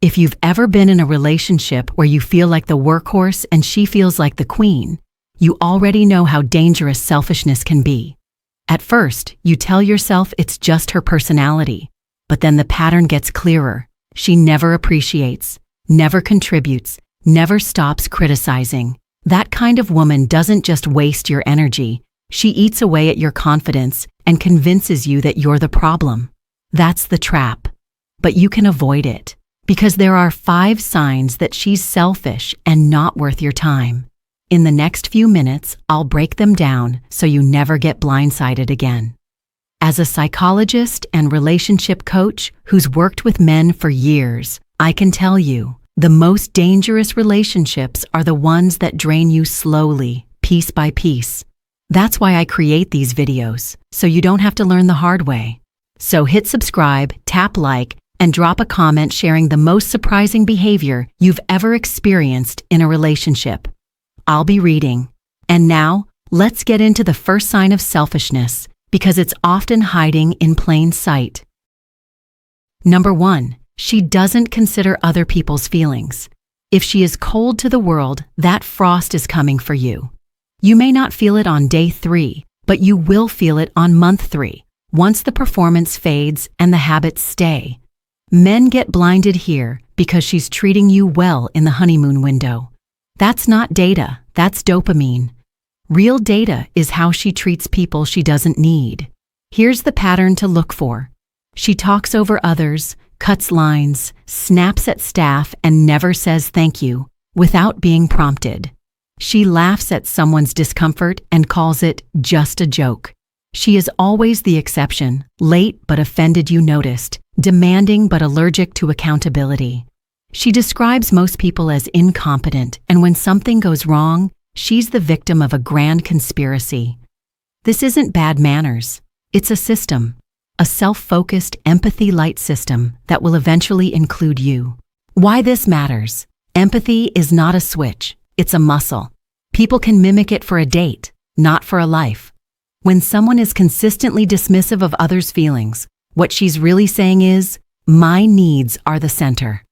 If you've ever been in a relationship where you feel like the workhorse and she feels like the queen, you already know how dangerous selfishness can be. At first, you tell yourself it's just her personality, but then the pattern gets clearer. She never appreciates, never contributes, never stops criticizing. That kind of woman doesn't just waste your energy, she eats away at your confidence and convinces you that you're the problem. That's the trap. But you can avoid it, because there are 5 signs that she's selfish and not worth your time. In the next few minutes, I'll break them down so you never get blindsided again. As a psychologist and relationship coach who's worked with men for years, I can tell you, the most dangerous relationships are the ones that drain you slowly, piece by piece. That's why I create these videos, so you don't have to learn the hard way. So hit subscribe, tap like, and drop a comment sharing the most surprising behavior you've ever experienced in a relationship. I'll be reading. And now, let's get into the first sign of selfishness, because it's often hiding in plain sight. Number 1, she doesn't consider other people's feelings. If she is cold to the world, that frost is coming for you. You may not feel it on day 3, but you will feel it on month 3, once the performance fades and the habits stay. Men get blinded here because she's treating you well in the honeymoon window. That's not data, that's dopamine. Real data is how she treats people she doesn't need. Here's the pattern to look for. She talks over others, cuts lines, snaps at staff, and never says thank you without being prompted. She laughs at someone's discomfort and calls it just a joke. She is always the exception, late but offended you noticed, demanding but allergic to accountability. She describes most people as incompetent, and when something goes wrong, she's the victim of a grand conspiracy. This isn't bad manners. It's a system, a self-focused, empathy-light system that will eventually include you. Why this matters? Empathy is not a switch, it's a muscle. People can mimic it for a date, not for a life. When someone is consistently dismissive of others' feelings, what she's really saying is, my needs are the center.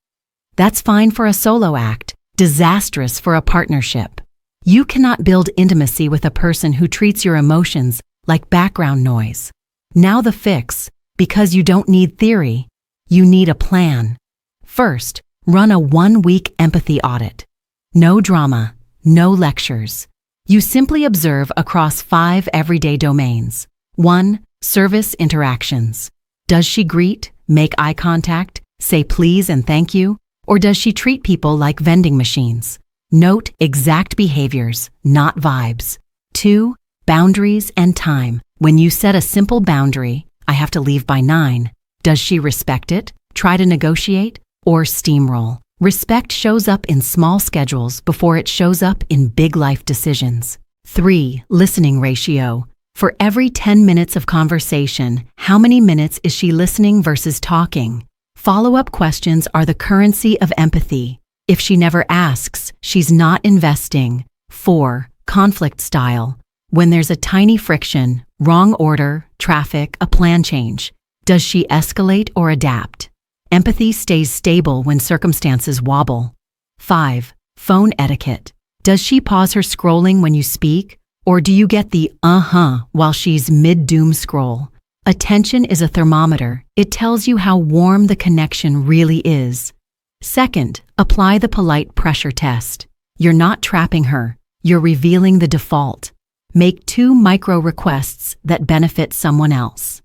That's fine for a solo act, disastrous for a partnership. You cannot build intimacy with a person who treats your emotions like background noise. Now the fix, because you don't need theory, you need a plan. First, run a 1-week empathy audit. No drama, no lectures. You simply observe across 5 everyday domains. 1. Service interactions. Does she greet, make eye contact, say please and thank you? Or does she treat people like vending machines? Note exact behaviors, not vibes. 2. Boundaries and time. When you set a simple boundary, I have to leave by 9, does she respect it, try to negotiate, or steamroll? Respect shows up in small schedules before it shows up in big life decisions. 3. Listening ratio. For every 10 minutes of conversation, how many minutes is she listening versus talking? Follow-up questions are the currency of empathy. If she never asks, she's not investing. 4. Conflict style. When there's a tiny friction, wrong order, traffic, a plan change, does she escalate or adapt? Empathy stays stable when circumstances wobble. 5. Phone etiquette. Does she pause her scrolling when you speak, or do you get the while she's mid-doom scroll? Attention is a thermometer. It tells you how warm the connection really is. Second, apply the polite pressure test. You're not trapping her. You're revealing the default. Make 2 micro requests that benefit someone else.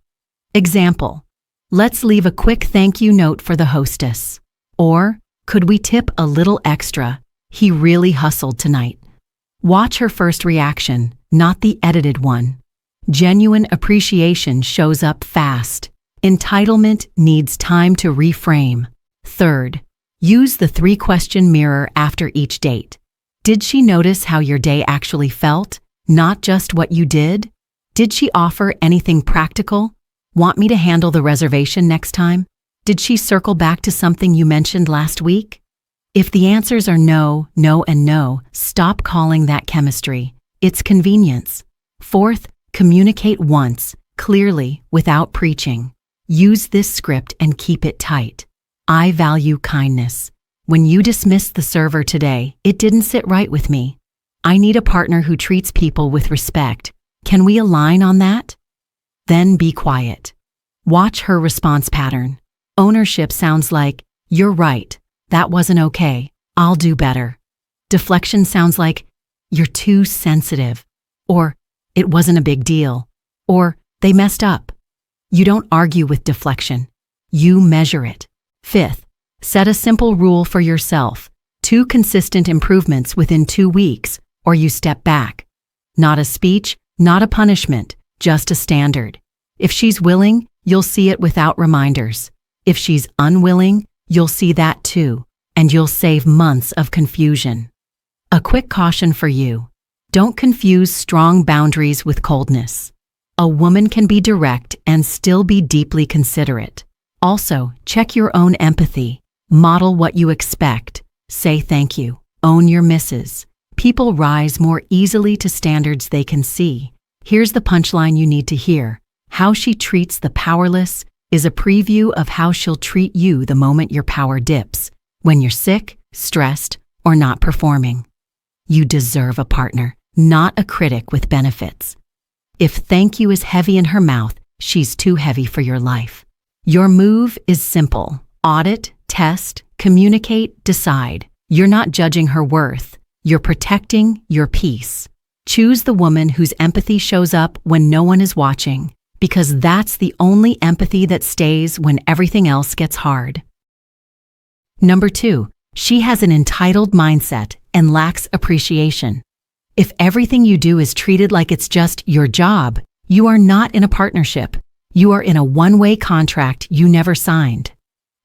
Example. Let's leave a quick thank you note for the hostess. Or, could we tip a little extra? He really hustled tonight. Watch her first reaction, not the edited one. Genuine appreciation shows up fast. Entitlement needs time to reframe. Third, use the 3-question mirror after each date. Did she notice how your day actually felt, not just what you did? Did she offer anything practical? Want me to handle the reservation next time? Did she circle back to something you mentioned last week? If the answers are no, no, and no, stop calling that chemistry. It's convenience. Fourth, communicate once, clearly, without preaching. Use this script and keep it tight. I value kindness. When you dismissed the server today, it didn't sit right with me. I need a partner who treats people with respect. Can we align on that? Then be quiet. Watch her response pattern. Ownership sounds like, "You're right. That wasn't okay. I'll do better." Deflection sounds like, "You're too sensitive," or "It wasn't a big deal," or "They messed up." You don't argue with deflection. You measure it. Fifth, set a simple rule for yourself. 2 consistent improvements within 2 weeks, or you step back. Not a speech, not a punishment, just a standard. If she's willing, you'll see it without reminders. If she's unwilling, you'll see that too, and you'll save months of confusion. A quick caution for you. Don't confuse strong boundaries with coldness. A woman can be direct and still be deeply considerate. Also, check your own empathy. Model what you expect. Say thank you. Own your misses. People rise more easily to standards they can see. Here's the punchline you need to hear. How she treats the powerless is a preview of how she'll treat you the moment your power dips, when you're sick, stressed, or not performing. You deserve a partner, not a critic with benefits. If thank you is heavy in her mouth, she's too heavy for your life. Your move is simple. Audit, test, communicate, decide. You're not judging her worth. You're protecting your peace. Choose the woman whose empathy shows up when no one is watching, because that's the only empathy that stays when everything else gets hard. Number 2, she has an entitled mindset and lacks appreciation. If everything you do is treated like it's just your job, you are not in a partnership. You are in a one-way contract you never signed.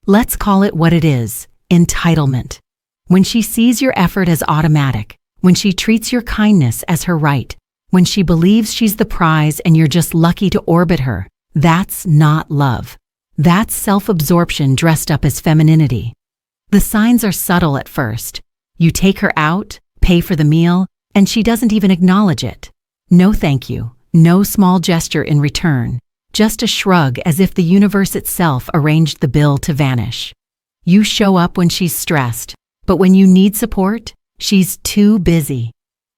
Let's call it what it is, entitlement. When she sees your effort as automatic, when she treats your kindness as her right, when she believes she's the prize and you're just lucky to orbit her, that's not love. That's self-absorption dressed up as femininity. The signs are subtle at first. You take her out, pay for the meal, and she doesn't even acknowledge it. No thank you, no small gesture in return, just a shrug as if the universe itself arranged the bill to vanish. You show up when she's stressed, but when you need support, she's too busy.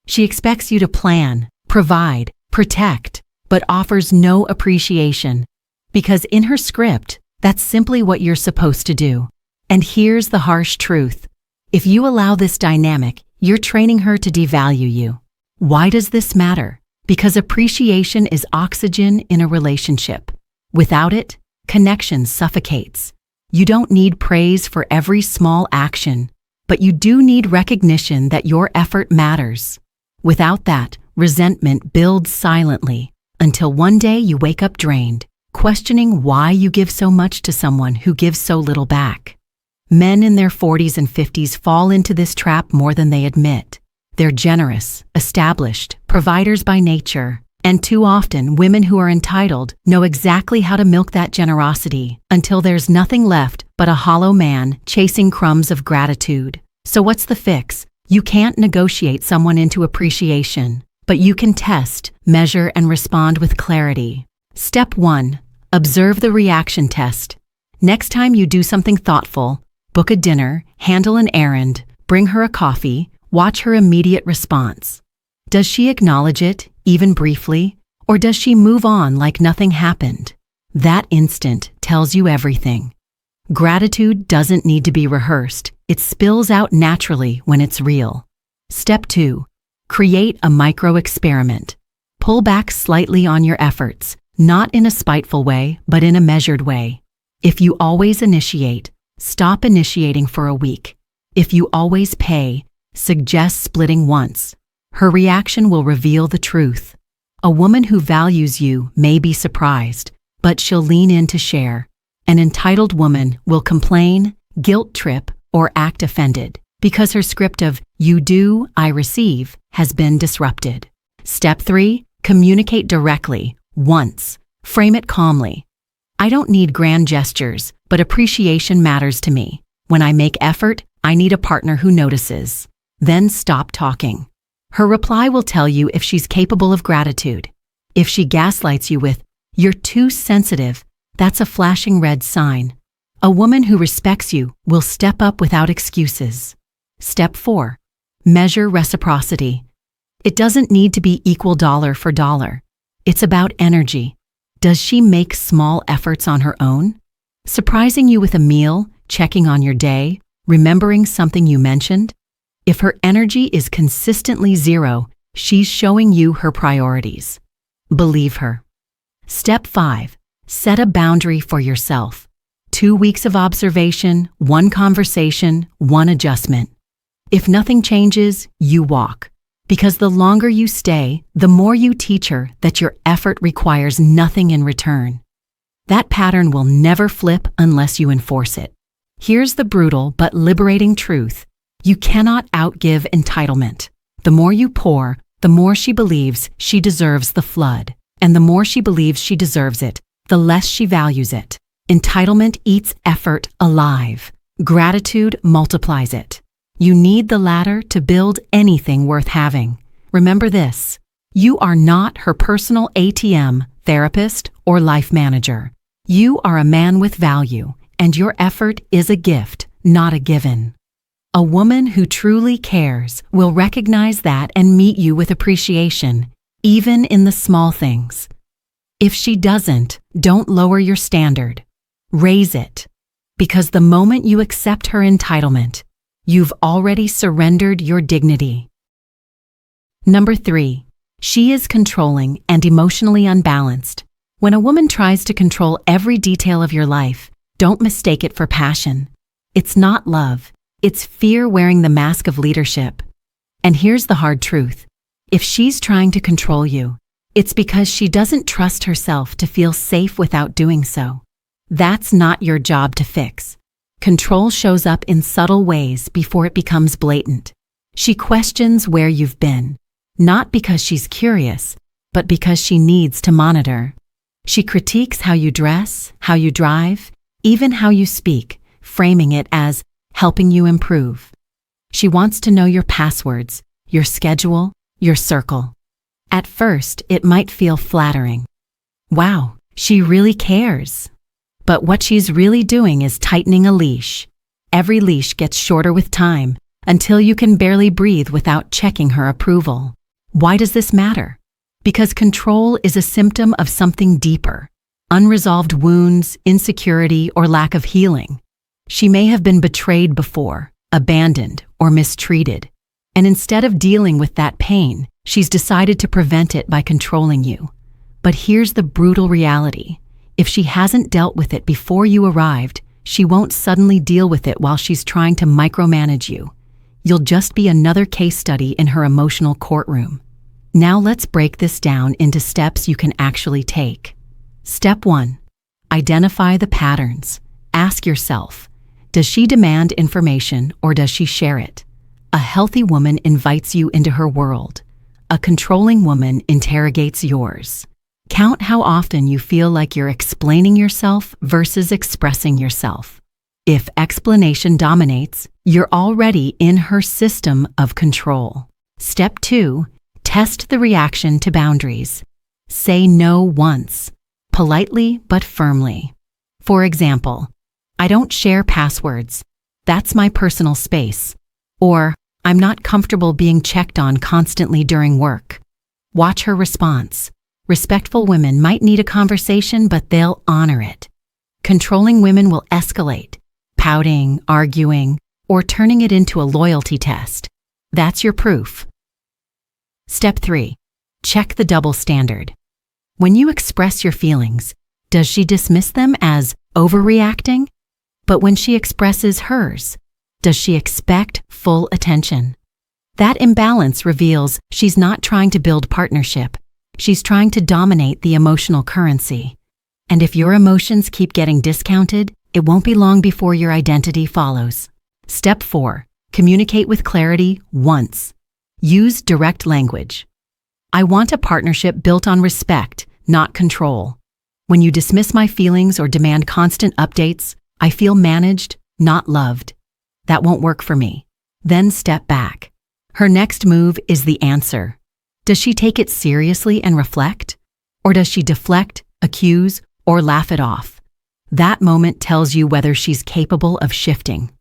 She expects you to plan, provide, protect, but offers no appreciation. Because in her script, that's simply what you're supposed to do. And here's the harsh truth. If you allow this dynamic, you're training her to devalue you. Why does this matter? Because appreciation is oxygen in a relationship. Without it, connection suffocates. You don't need praise for every small action, but you do need recognition that your effort matters. Without that, resentment builds silently until one day you wake up drained, questioning why you give so much to someone who gives so little back. Men in their 40s and 50s fall into this trap more than they admit. They're generous, established, providers by nature, and too often women who are entitled know exactly how to milk that generosity until there's nothing left but a hollow man chasing crumbs of gratitude. So what's the fix? You can't negotiate someone into appreciation, but you can test, measure, and respond with clarity. Step 1. Observe the reaction test. Next time you do something thoughtful, book a dinner, handle an errand, bring her a coffee, watch her immediate response. Does she acknowledge it, even briefly, or does she move on like nothing happened? That instant tells you everything. Gratitude doesn't need to be rehearsed. It spills out naturally when it's real. Step 2. Create a micro-experiment. Pull back slightly on your efforts, not in a spiteful way, but in a measured way. If you always initiate, stop initiating for a week. If you always pay, suggest splitting once. Her reaction will reveal the truth. A woman who values you may be surprised, but she'll lean in to share. An entitled woman will complain, guilt trip, or act offended because her script of "you do, I receive" has been disrupted. Step 3. Communicate directly, once. Frame it calmly. I don't need grand gestures, but appreciation matters to me. When I make effort, I need a partner who notices. Then stop talking. Her reply will tell you if she's capable of gratitude. If she gaslights you with, "You're too sensitive," that's a flashing red sign. A woman who respects you will step up without excuses. Step 4. Measure reciprocity. It doesn't need to be equal dollar for dollar. It's about energy. Does she make small efforts on her own? Surprising you with a meal, checking on your day, remembering something you mentioned? If her energy is consistently 0, she's showing you her priorities. Believe her. Step 5. Set a boundary for yourself. 2 weeks of observation, 1 conversation, 1 adjustment. If nothing changes, you walk. Because the longer you stay, the more you teach her that your effort requires nothing in return. That pattern will never flip unless you enforce it. Here's the brutal but liberating truth. You cannot outgive entitlement. The more you pour, the more she believes she deserves the flood. And the more she believes she deserves it, the less she values it. Entitlement eats effort alive. Gratitude multiplies it. You need the latter to build anything worth having. Remember this: you are not her personal ATM, therapist, or life manager. You are a man with value, and your effort is a gift, not a given. A woman who truly cares will recognize that and meet you with appreciation, even in the small things. If she doesn't, don't lower your standard. Raise it. Because the moment you accept her entitlement, you've already surrendered your dignity. Number 3. She is controlling and emotionally unbalanced. When a woman tries to control every detail of your life, don't mistake it for passion. It's not love. It's fear wearing the mask of leadership. And here's the hard truth. If she's trying to control you, it's because she doesn't trust herself to feel safe without doing so. That's not your job to fix. Control shows up in subtle ways before it becomes blatant. She questions where you've been, not because she's curious, but because she needs to monitor. She critiques how you dress, how you drive, even how you speak, framing it as helping you improve. She wants to know your passwords, your schedule, your circle. At first, it might feel flattering. Wow, she really cares. But what she's really doing is tightening a leash. Every leash gets shorter with time, until you can barely breathe without checking her approval. Why does this matter? Because control is a symptom of something deeper. Unresolved wounds, insecurity, or lack of healing. She may have been betrayed before, abandoned, or mistreated. And instead of dealing with that pain, she's decided to prevent it by controlling you. But here's the brutal reality. If she hasn't dealt with it before you arrived, she won't suddenly deal with it while she's trying to micromanage you. You'll just be another case study in her emotional courtroom. Now let's break this down into steps you can actually take. Step 1. Identify the patterns. Ask yourself, does she demand information or does she share it? A healthy woman invites you into her world. A controlling woman interrogates yours. Count how often you feel like you're explaining yourself versus expressing yourself. If explanation dominates, you're already in her system of control. Step 2. Test the reaction to boundaries. Say no once, politely but firmly. For example, I don't share passwords. That's my personal space. Or, I'm not comfortable being checked on constantly during work. Watch her response. Respectful women might need a conversation, but they'll honor it. Controlling women will escalate, pouting, arguing, or turning it into a loyalty test. That's your proof. Step 3. Check the double standard. When you express your feelings, does she dismiss them as overreacting? But when she expresses hers, does she expect full attention? That imbalance reveals she's not trying to build partnership. She's trying to dominate the emotional currency. And if your emotions keep getting discounted, it won't be long before your identity follows. Step 4. Communicate with clarity once. Use direct language. I want a partnership built on respect, not control. When you dismiss my feelings or demand constant updates, I feel managed, not loved. That won't work for me. Then step back. Her next move is the answer. Does she take it seriously and reflect? Or does she deflect, accuse, or laugh it off? That moment tells you whether she's capable of shifting.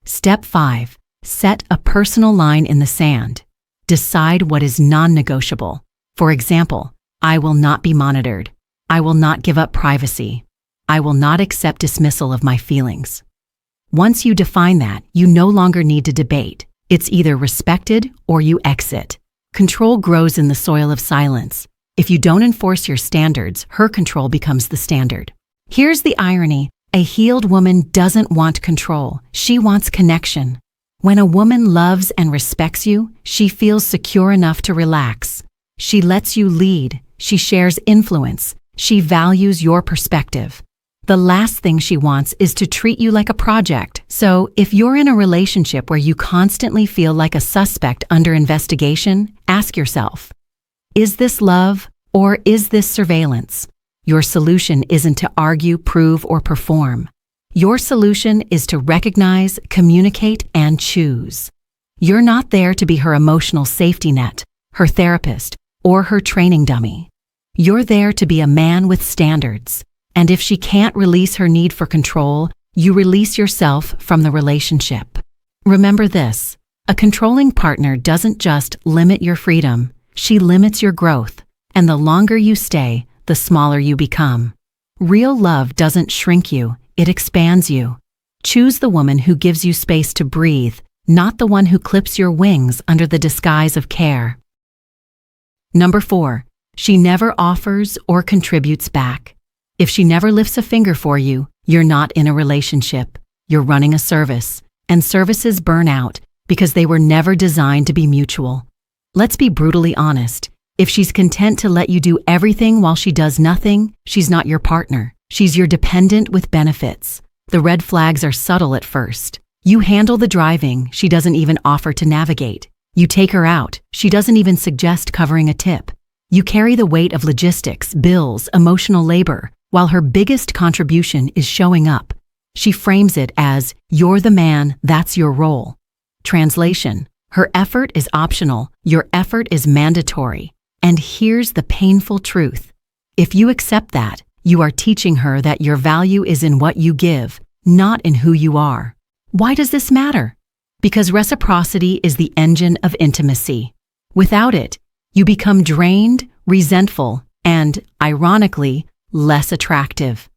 Step 5. Set a personal line in the sand. Decide what is non-negotiable. For example, I will not be monitored. I will not give up privacy. I will not accept dismissal of my feelings. Once you define that, you no longer need to debate. It's either respected or you exit. Control grows in the soil of silence. If you don't enforce your standards, her control becomes the standard. Here's the irony. A healed woman doesn't want control. She wants connection. When a woman loves and respects you, she feels secure enough to relax. She lets you lead. She shares influence. She values your perspective. The last thing she wants is to treat you like a project. So, if you're in a relationship where you constantly feel like a suspect under investigation, ask yourself, is this love or is this surveillance? Your solution isn't to argue, prove, or perform. Your solution is to recognize, communicate, and choose. You're not there to be her emotional safety net, her therapist, or her training dummy. You're there to be a man with standards. And if she can't release her need for control, you release yourself from the relationship. Remember this, a controlling partner doesn't just limit your freedom, she limits your growth. And the longer you stay, the smaller you become. Real love doesn't shrink you, it expands you. Choose the woman who gives you space to breathe, not the one who clips your wings under the disguise of care. Number 4, she never offers or contributes back. If she never lifts a finger for you, you're not in a relationship. You're running a service, and services burn out because they were never designed to be mutual. Let's be brutally honest. If she's content to let you do everything while she does nothing, she's not your partner. She's your dependent with benefits. The red flags are subtle at first. You handle the driving, she doesn't even offer to navigate. You take her out, she doesn't even suggest covering a tip. You carry the weight of logistics, bills, emotional labor, while her biggest contribution is showing up. She frames it as, you're the man, that's your role. Translation, her effort is optional, your effort is mandatory. And here's the painful truth. If you accept that, you are teaching her that your value is in what you give, not in who you are. Why does this matter? Because reciprocity is the engine of intimacy. Without it, you become drained, resentful, and, ironically, less attractive.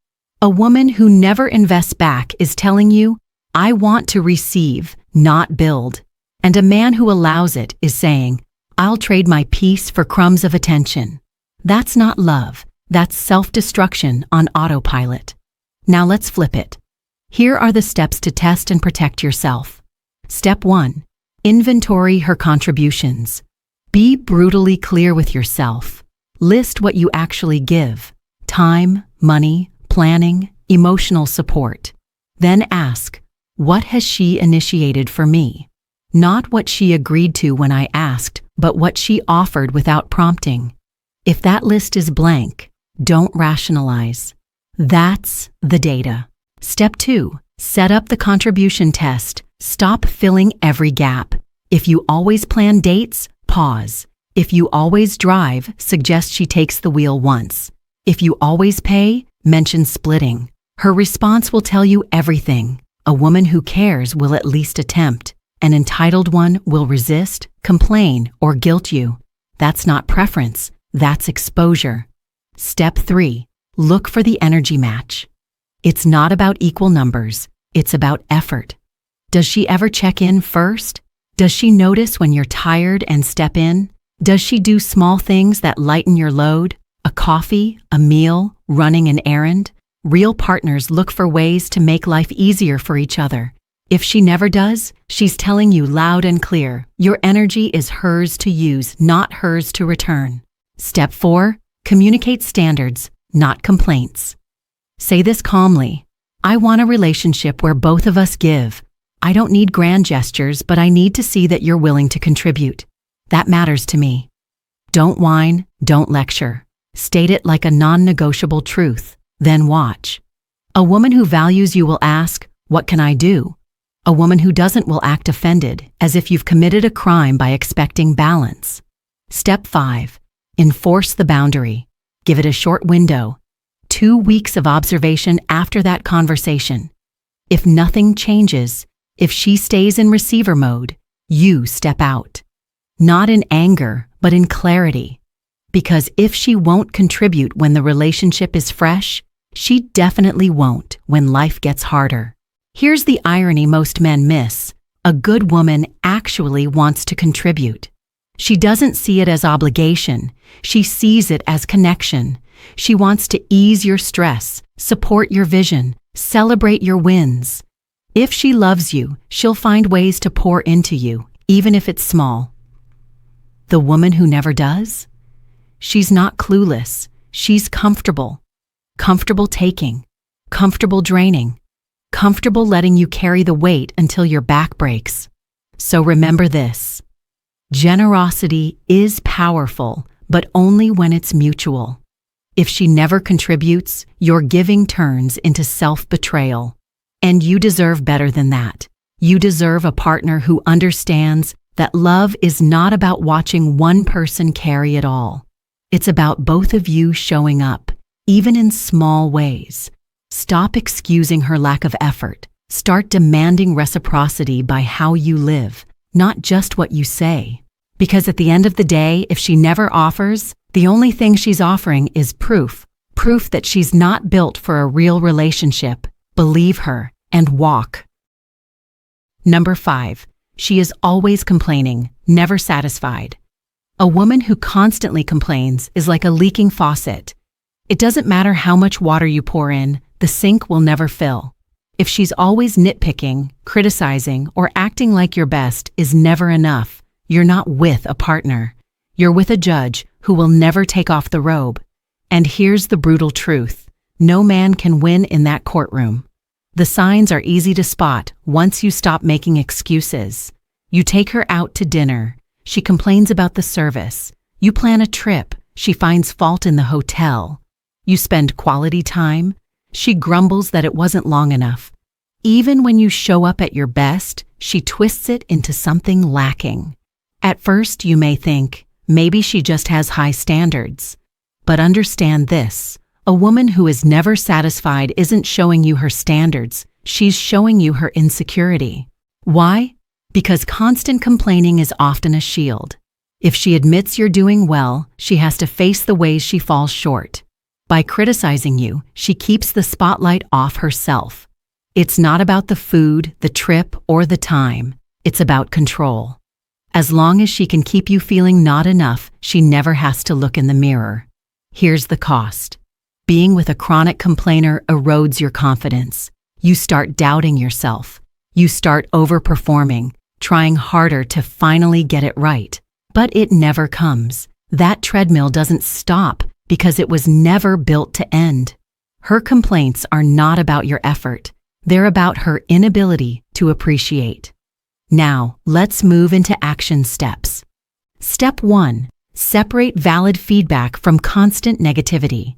A woman who never invests back is telling you, I want to receive, not build. And a man who allows it is saying, I'll trade my peace for crumbs of attention. That's not love. That's self-destruction on autopilot. Now let's flip it. Here are the steps to test and protect yourself. Step 1. Inventory her contributions. Be brutally clear with yourself. List what you actually give. Time, money, planning, emotional support. Then ask, what has she initiated for me? Not what she agreed to when I asked, but what she offered without prompting. If that list is blank, don't rationalize. That's the data. Step 2. Set up the contribution test. Stop filling every gap. If you always plan dates, pause. If you always drive, suggest she takes the wheel once. If you always pay, mention splitting. Her response will tell you everything. A woman who cares will at least attempt. An entitled one will resist, complain, or guilt you. That's not preference, that's exposure. Step 3. Look for the energy match. It's not about equal numbers, it's about effort. Does she ever check in first? Does she notice when you're tired and step in? Does she do small things that lighten your load? A coffee, a meal, running an errand? Real partners look for ways to make life easier for each other. If she never does, she's telling you loud and clear, your energy is hers to use, not hers to return. Step 4. Communicate standards, not complaints. Say this calmly. I want a relationship where both of us give. I don't need grand gestures, but I need to see that you're willing to contribute. That matters to me. Don't whine, don't lecture. State it like a non-negotiable truth, then watch. A woman who values you will ask, what can I do? A woman who doesn't will act offended, as if you've committed a crime by expecting balance. Step 5. Enforce the boundary. Give it a short window. 2 weeks of observation after that conversation. If nothing changes, if she stays in receiver mode, you step out. Not in anger, but in clarity. Because if she won't contribute when the relationship is fresh, she definitely won't when life gets harder. Here's the irony most men miss. A good woman actually wants to contribute. She doesn't see it as obligation. She sees it as connection. She wants to ease your stress, support your vision, celebrate your wins. If she loves you, she'll find ways to pour into you, even if it's small. The woman who never does? She's not clueless. She's comfortable. Comfortable taking. Comfortable draining. Comfortable letting you carry the weight until your back breaks. So remember this. Generosity is powerful, but only when it's mutual. If she never contributes, your giving turns into self-betrayal. And you deserve better than that. You deserve a partner who understands that love is not about watching one person carry it all. It's about both of you showing up, even in small ways. Stop excusing her lack of effort. Start demanding reciprocity by how you live, not just what you say. Because at the end of the day, if she never offers, the only thing she's offering is proof. Proof that she's not built for a real relationship. Believe her and walk. Number 5. She is always complaining, never satisfied. A woman who constantly complains is like a leaking faucet. It doesn't matter how much water you pour in, the sink will never fill. If she's always nitpicking, criticizing, or acting like your best is never enough, you're not with a partner. You're with a judge who will never take off the robe. And here's the brutal truth. No man can win in that courtroom. The signs are easy to spot once you stop making excuses. You take her out to dinner. She complains about the service. You plan a trip. She finds fault in the hotel. You spend quality time. She grumbles that it wasn't long enough. Even when you show up at your best, she twists it into something lacking. At first, you may think, maybe she just has high standards. But understand this. A woman who is never satisfied isn't showing you her standards. She's showing you her insecurity. Why? Because constant complaining is often a shield. If she admits you're doing well, she has to face the ways she falls short. By criticizing you, she keeps the spotlight off herself. It's not about the food, the trip, or the time. It's about control. As long as she can keep you feeling not enough, she never has to look in the mirror. Here's the cost. Being with a chronic complainer erodes your confidence. You start doubting yourself. You start overperforming, trying harder to finally get it right. But it never comes. That treadmill doesn't stop because it was never built to end. Her complaints are not about your effort. They're about her inability to appreciate. Now, let's move into action steps. Step 1. Separate valid feedback from constant negativity.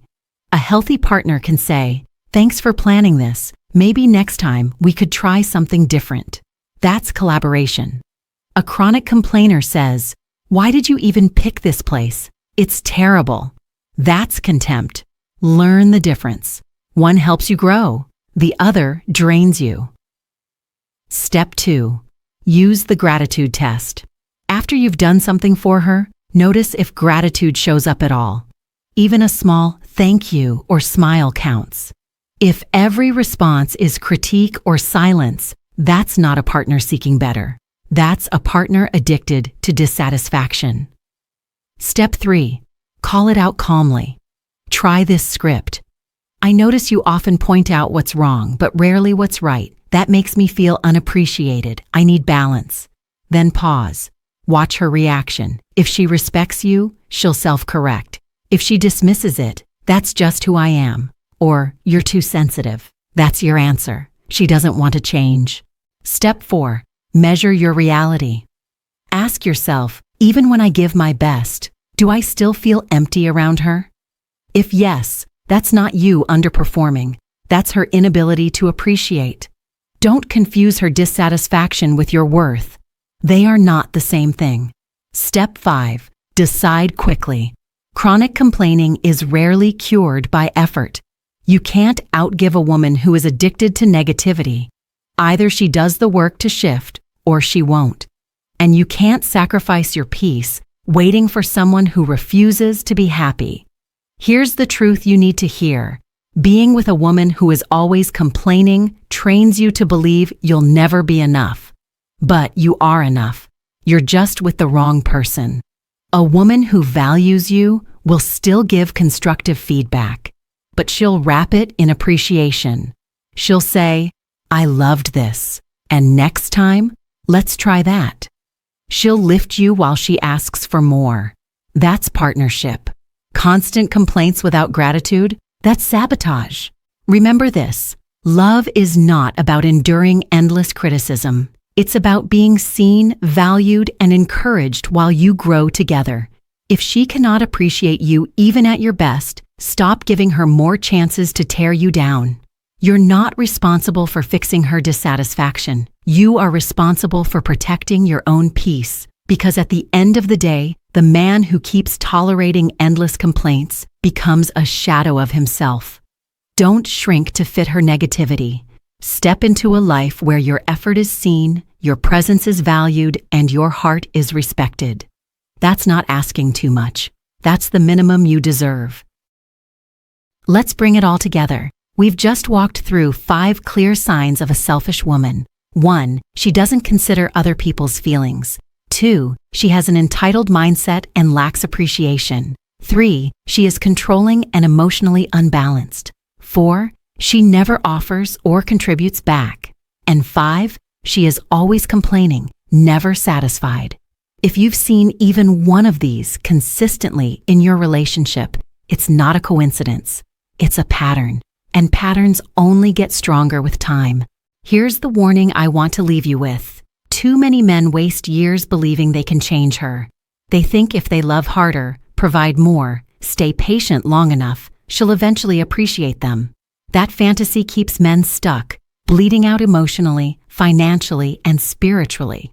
A healthy partner can say, "Thanks for planning this. Maybe next time we could try something different." That's collaboration. A chronic complainer says, "Why did you even pick this place? It's terrible." That's contempt. Learn the difference. One helps you grow. The other drains you. Step 2. Use the gratitude test. After you've done something for her, notice if gratitude shows up at all. Even a small thank you or smile counts. If every response is critique or silence, that's not a partner seeking better. That's a partner addicted to dissatisfaction. Step 3. Call it out calmly. Try this script. "I notice you often point out what's wrong, but rarely what's right. That makes me feel unappreciated. I need balance." Then pause. Watch her reaction. If she respects you, she'll self-correct. If she dismisses it, "That's just who I am," or "You're too sensitive," that's your answer. She doesn't want to change. Step 4. Measure your reality. Ask yourself, even when I give my best, do I still feel empty around her? If yes, that's not you underperforming. That's her inability to appreciate. Don't confuse her dissatisfaction with your worth. They are not the same thing. Step 5. Decide quickly. Chronic complaining is rarely cured by effort. You can't outgive a woman who is addicted to negativity. Either she does the work to shift or she won't. And you can't sacrifice your peace waiting for someone who refuses to be happy. Here's the truth you need to hear. Being with a woman who is always complaining trains you to believe you'll never be enough. But you are enough. You're just with the wrong person. A woman who values you will still give constructive feedback, but she'll wrap it in appreciation. She'll say, "I loved this, and next time, let's try that." She'll lift you while she asks for more. That's partnership. Constant complaints without gratitude, that's sabotage. Remember this, love is not about enduring endless criticism. It's about being seen, valued, and encouraged while you grow together. If she cannot appreciate you even at your best, stop giving her more chances to tear you down. You're not responsible for fixing her dissatisfaction. You are responsible for protecting your own peace, because at the end of the day, the man who keeps tolerating endless complaints becomes a shadow of himself. Don't shrink to fit her negativity. Step into a life where your effort is seen, your presence is valued, and your heart is respected. That's not asking too much. That's the minimum you deserve. Let's bring it all together. We've just walked through 5 clear signs of a selfish woman. 1. She doesn't consider other people's feelings. 2. She has an entitled mindset and lacks appreciation. 3. She is controlling and emotionally unbalanced. 4. She never offers or contributes back. And 5. She is always complaining, never satisfied. If you've seen even one of these consistently in your relationship, it's not a coincidence. It's a pattern. And patterns only get stronger with time. Here's the warning I want to leave you with. Too many men waste years believing they can change her. They think if they love harder, provide more, stay patient long enough, she'll eventually appreciate them. That fantasy keeps men stuck, bleeding out emotionally, financially, and spiritually.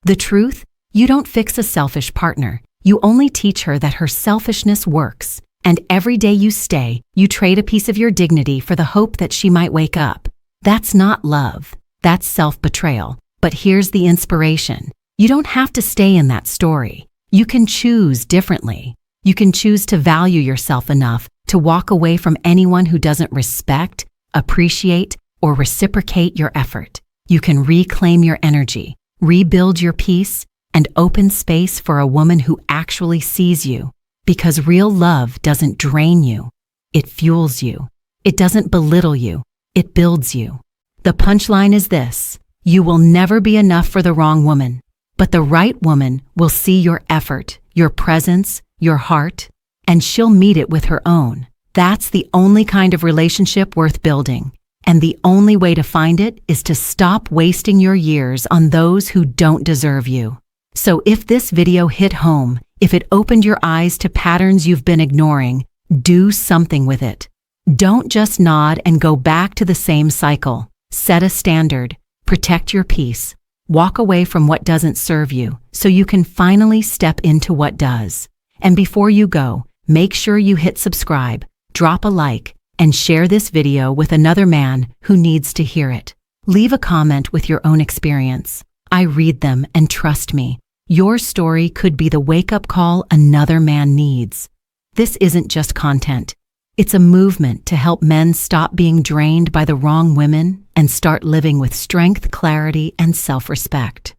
The truth? You don't fix a selfish partner. You only teach her that her selfishness works. And every day you stay, you trade a piece of your dignity for the hope that she might wake up. That's not love. That's self-betrayal. But here's the inspiration. You don't have to stay in that story. You can choose differently. You can choose to value yourself enough to walk away from anyone who doesn't respect, appreciate, or reciprocate your effort. You can reclaim your energy, rebuild your peace, and open space for a woman who actually sees you. Because real love doesn't drain you. It fuels you. It doesn't belittle you. It builds you. The punchline is this: you will never be enough for the wrong woman, but the right woman will see your effort, your presence, your heart, and she'll meet it with her own. That's the only kind of relationship worth building. And the only way to find it is to stop wasting your years on those who don't deserve you. So if this video hit home, if it opened your eyes to patterns you've been ignoring, do something with it. Don't just nod and go back to the same cycle. Set a standard, protect your peace, walk away from what doesn't serve you so you can finally step into what does. And before you go, make sure you hit subscribe, drop a like, and share this video with another man who needs to hear it. Leave a comment with your own experience. I read them, and trust me, your story could be the wake-up call another man needs. This isn't just content. It's a movement to help men stop being drained by the wrong women and start living with strength, clarity, and self-respect.